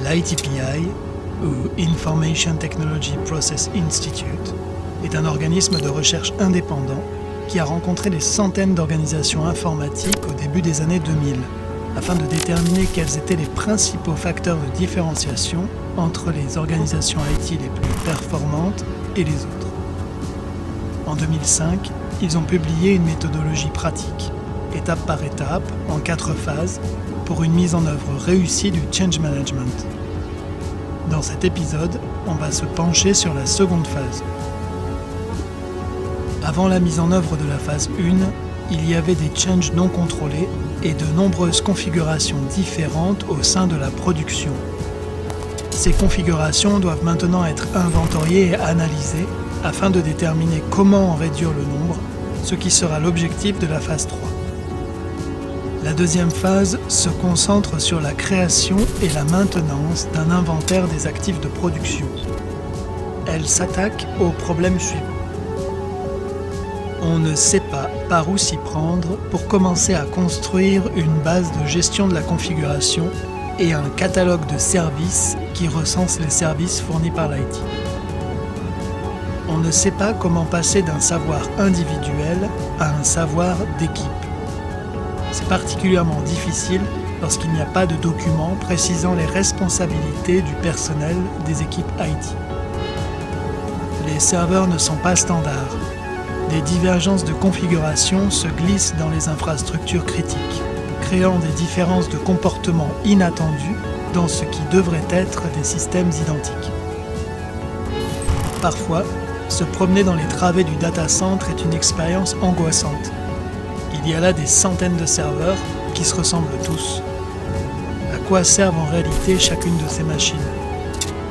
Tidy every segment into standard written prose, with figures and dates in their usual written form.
L'ITPI, ou Information Technology Process Institute, est un organisme de recherche indépendant qui a rencontré des centaines d'organisations informatiques au début des années 2000, afin de déterminer quels étaient les principaux facteurs de différenciation entre les organisations IT les plus performantes et les autres. En 2005, ils ont publié une méthodologie pratique, étape par étape, en 4 phases, pour une mise en œuvre réussie du change management. Dans cet épisode, on va se pencher sur la seconde phase. Avant la mise en œuvre de la phase 1, il y avait des changes non contrôlés et de nombreuses configurations différentes au sein de la production. Ces configurations doivent maintenant être inventoriées et analysées afin de déterminer comment en réduire le nombre, ce qui sera l'objectif de la phase 3. La deuxième phase se concentre sur la création et la maintenance d'un inventaire des actifs de production. Elle s'attaque au problème suivant. On ne sait pas par où s'y prendre pour commencer à construire une base de gestion de la configuration et un catalogue de services qui recense les services fournis par l'IT. On ne sait pas comment passer d'un savoir individuel à un savoir d'équipe. C'est particulièrement difficile lorsqu'il n'y a pas de documents précisant les responsabilités du personnel des équipes IT. Les serveurs ne sont pas standards. Des divergences de configuration se glissent dans les infrastructures critiques, créant des différences de comportement inattendues dans ce qui devrait être des systèmes identiques. Parfois, se promener dans les travées du data center est une expérience angoissante. Il y a là des centaines de serveurs qui se ressemblent tous. À quoi servent en réalité chacune de ces machines?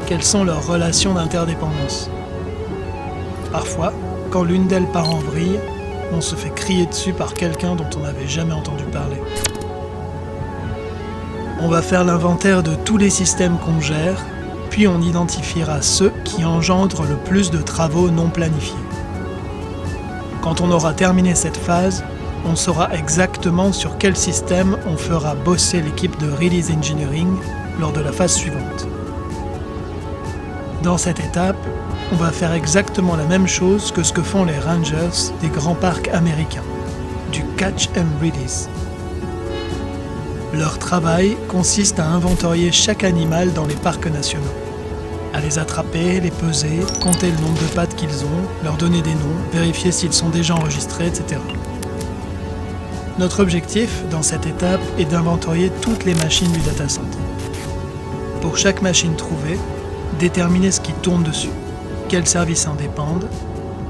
Quelles sont leurs relations d'interdépendance? Parfois, quand l'une d'elles part en vrille, on se fait crier dessus par quelqu'un dont on n'avait jamais entendu parler. On va faire l'inventaire de tous les systèmes qu'on gère, puis on identifiera ceux qui engendrent le plus de travaux non planifiés. Quand on aura terminé cette phase, on saura exactement sur quel système on fera bosser l'équipe de Release Engineering lors de la phase suivante. Dans cette étape, on va faire exactement la même chose que ce que font les Rangers des grands parcs américains, du catch and release. Leur travail consiste à inventorier chaque animal dans les parcs nationaux, à les attraper, les peser, compter le nombre de pattes qu'ils ont, leur donner des noms, vérifier s'ils sont déjà enregistrés, etc. Notre objectif dans cette étape est d'inventorier toutes les machines du data center. Pour chaque machine trouvée, déterminer ce qui tourne dessus, quels services en dépendent,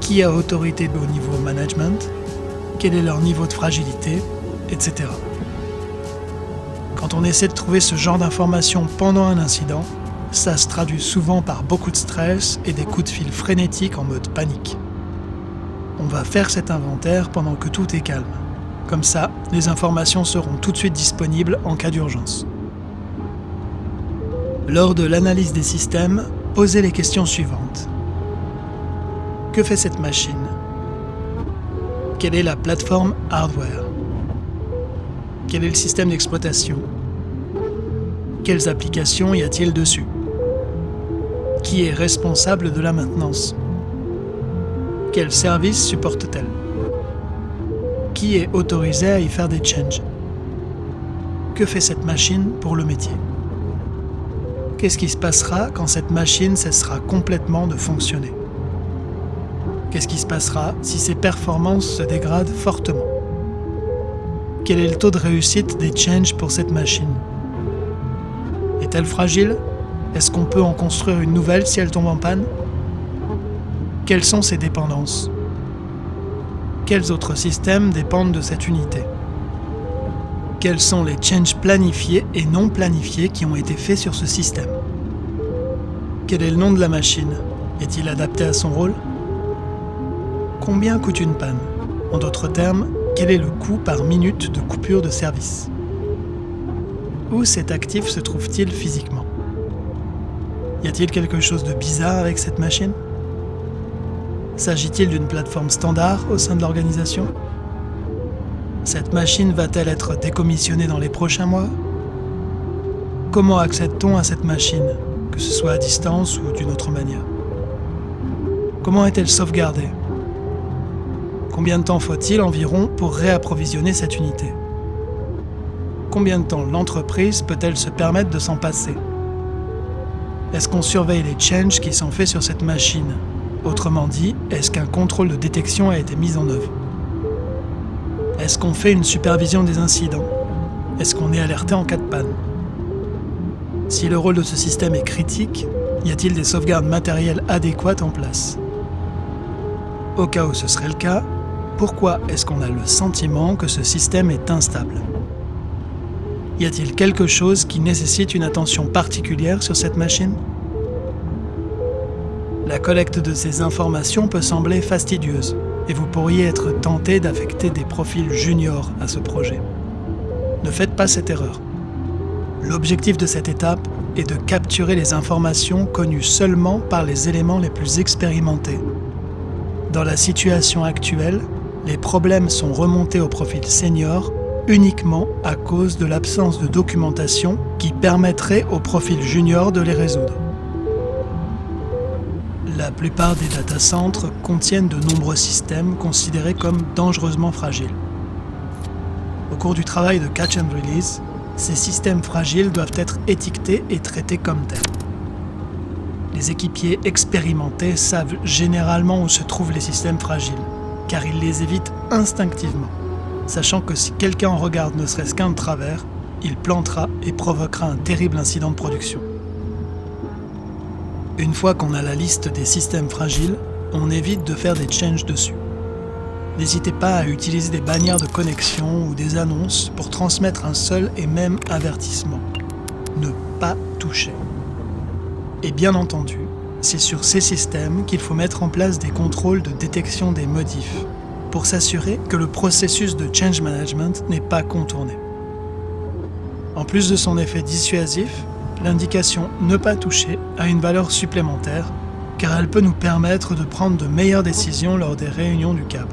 qui a autorité au niveau management, quel est leur niveau de fragilité, etc. Quand on essaie de trouver ce genre d'informations pendant un incident, ça se traduit souvent par beaucoup de stress et des coups de fil frénétiques en mode panique. On va faire cet inventaire pendant que tout est calme. Comme ça, les informations seront tout de suite disponibles en cas d'urgence. Lors de l'analyse des systèmes, posez les questions suivantes. Que fait cette machine? Quelle est la plateforme hardware? Quel est le système d'exploitation? Quelles applications y a-t-il dessus? Qui est responsable de la maintenance? Quels services supporte-t-elle? Qui est autorisé à y faire des changes? Que fait cette machine pour le métier? Qu'est-ce qui se passera quand cette machine cessera complètement de fonctionner? Qu'est-ce qui se passera si ses performances se dégradent fortement? Quel est le taux de réussite des changes pour cette machine? Est-elle fragile? Est-ce qu'on peut en construire une nouvelle si elle tombe en panne? Quelles sont ses dépendances? Quels autres systèmes dépendent de cette unité? Quels sont les changes planifiés et non planifiés qui ont été faits sur ce système? Quel est le nom de la machine? Est-il adapté à son rôle? Combien coûte une panne? En d'autres termes, quel est le coût par minute de coupure de service? Où cet actif se trouve-t-il physiquement? Y a-t-il quelque chose de bizarre avec cette machine? S'agit-il d'une plateforme standard au sein de l'organisation? Cette machine va-t-elle être décommissionnée dans les prochains mois? comment accède-t-on à cette machine, que ce soit à distance ou d'une autre manière? Comment est-elle sauvegardée? Combien de temps faut-il environ pour réapprovisionner cette unité? Combien de temps l'entreprise peut-elle se permettre de s'en passer? Est-ce qu'on surveille les changes qui sont faits sur cette machine? Autrement dit, est-ce qu'un contrôle de détection a été mis en œuvre? Est-ce qu'on fait une supervision des incidents? Est-ce qu'on est alerté en cas de panne? Si le rôle de ce système est critique, y a-t-il des sauvegardes matérielles adéquates en place? Au cas où ce serait le cas, pourquoi est-ce qu'on a le sentiment que ce système est instable? Y a-t-il quelque chose qui nécessite une attention particulière sur cette machine? La collecte de ces informations peut sembler fastidieuse et vous pourriez être tenté d'affecter des profils juniors à ce projet. Ne faites pas cette erreur. L'objectif de cette étape est de capturer les informations connues seulement par les éléments les plus expérimentés. Dans la situation actuelle, les problèmes sont remontés au profil senior uniquement à cause de l'absence de documentation qui permettrait au profil junior de les résoudre. La plupart des data centers contiennent de nombreux systèmes considérés comme dangereusement fragiles. Au cours du travail de catch and release, ces systèmes fragiles doivent être étiquetés et traités comme tels. Les équipiers expérimentés savent généralement où se trouvent les systèmes fragiles, car ils les évitent instinctivement, sachant que si quelqu'un en regarde ne serait-ce qu'un de travers, il plantera et provoquera un terrible incident de production. Une fois qu'on a la liste des systèmes fragiles, on évite de faire des changes dessus. N'hésitez pas à utiliser des bannières de connexion ou des annonces pour transmettre un seul et même avertissement. Ne pas toucher. Et bien entendu, c'est sur ces systèmes qu'il faut mettre en place des contrôles de détection des modifs pour s'assurer que le processus de change management n'est pas contourné. En plus de son effet dissuasif, l'indication « ne pas toucher » a une valeur supplémentaire car elle peut nous permettre de prendre de meilleures décisions lors des réunions du CAB.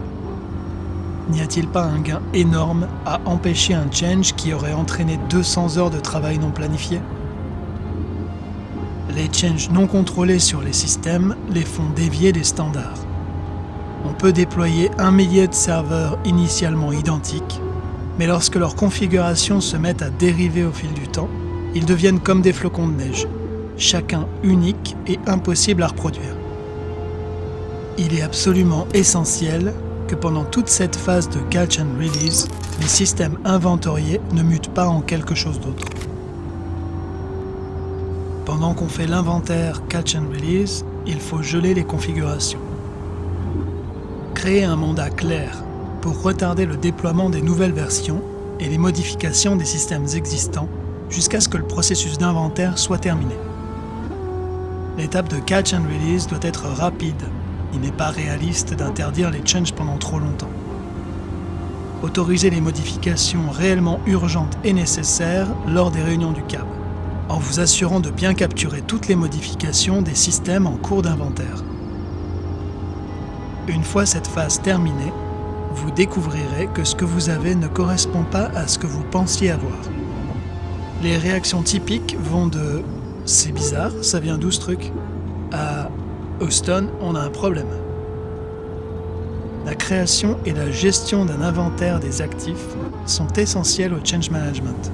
N'y a-t-il pas un gain énorme à empêcher un change qui aurait entraîné 200 heures de travail non planifié? Les changes non contrôlés sur les systèmes les font dévier des standards. On peut déployer 1 millier de serveurs initialement identiques, mais lorsque leur configuration se met à dériver au fil du temps, ils deviennent comme des flocons de neige, chacun unique et impossible à reproduire. Il est absolument essentiel que pendant toute cette phase de catch and release, les systèmes inventoriés ne mutent pas en quelque chose d'autre. Pendant qu'on fait l'inventaire catch and release, il faut geler les configurations. Créer un mandat clair pour retarder le déploiement des nouvelles versions et les modifications des systèmes existants jusqu'à ce que le processus d'inventaire soit terminé. L'étape de catch and release doit être rapide. Il n'est pas réaliste d'interdire les changes pendant trop longtemps. Autorisez les modifications réellement urgentes et nécessaires lors des réunions du CAB, en vous assurant de bien capturer toutes les modifications des systèmes en cours d'inventaire. Une fois cette phase terminée, vous découvrirez que ce que vous avez ne correspond pas à ce que vous pensiez avoir. Les réactions typiques vont de « c'est bizarre, ça vient d'où ce truc ?» à « Houston, on a un problème ». La création et la gestion d'un inventaire des actifs sont essentielles au change management.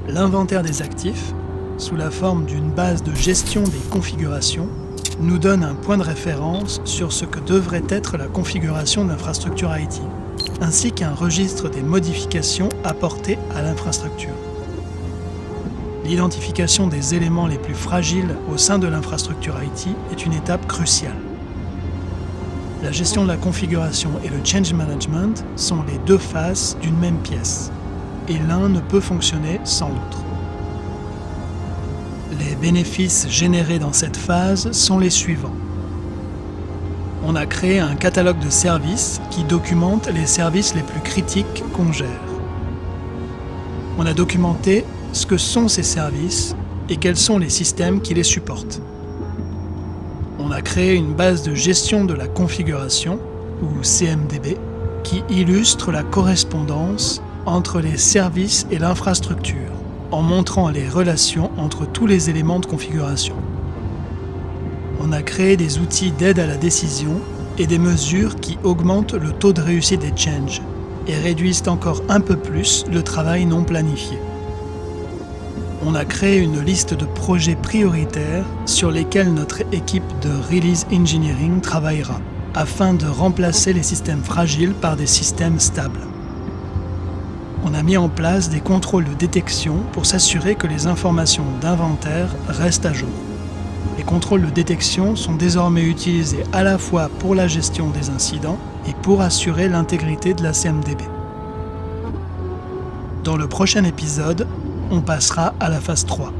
L'inventaire des actifs, sous la forme d'une base de gestion des configurations, nous donne un point de référence sur ce que devrait être la configuration de l'infrastructure IT, ainsi qu'un registre des modifications apportées à l'infrastructure. L'identification des éléments les plus fragiles au sein de l'infrastructure IT est une étape cruciale. La gestion de la configuration et le change management sont les deux faces d'une même pièce, et l'un ne peut fonctionner sans l'autre. Les bénéfices générés dans cette phase sont les suivants. On a créé un catalogue de services qui documente les services les plus critiques qu'on gère. On a documenté ce que sont ces services et quels sont les systèmes qui les supportent. On a créé une base de gestion de la configuration, ou CMDB, qui illustre la correspondance entre les services et l'infrastructure, en montrant les relations entre tous les éléments de configuration. On a créé des outils d'aide à la décision et des mesures qui augmentent le taux de réussite des changes et réduisent encore un peu plus le travail non planifié. On a créé une liste de projets prioritaires sur lesquels notre équipe de Release Engineering travaillera, afin de remplacer les systèmes fragiles par des systèmes stables. On a mis en place des contrôles de détection pour s'assurer que les informations d'inventaire restent à jour. Les contrôles de détection sont désormais utilisés à la fois pour la gestion des incidents et pour assurer l'intégrité de la CMDB. Dans le prochain épisode, on passera à la phase 3.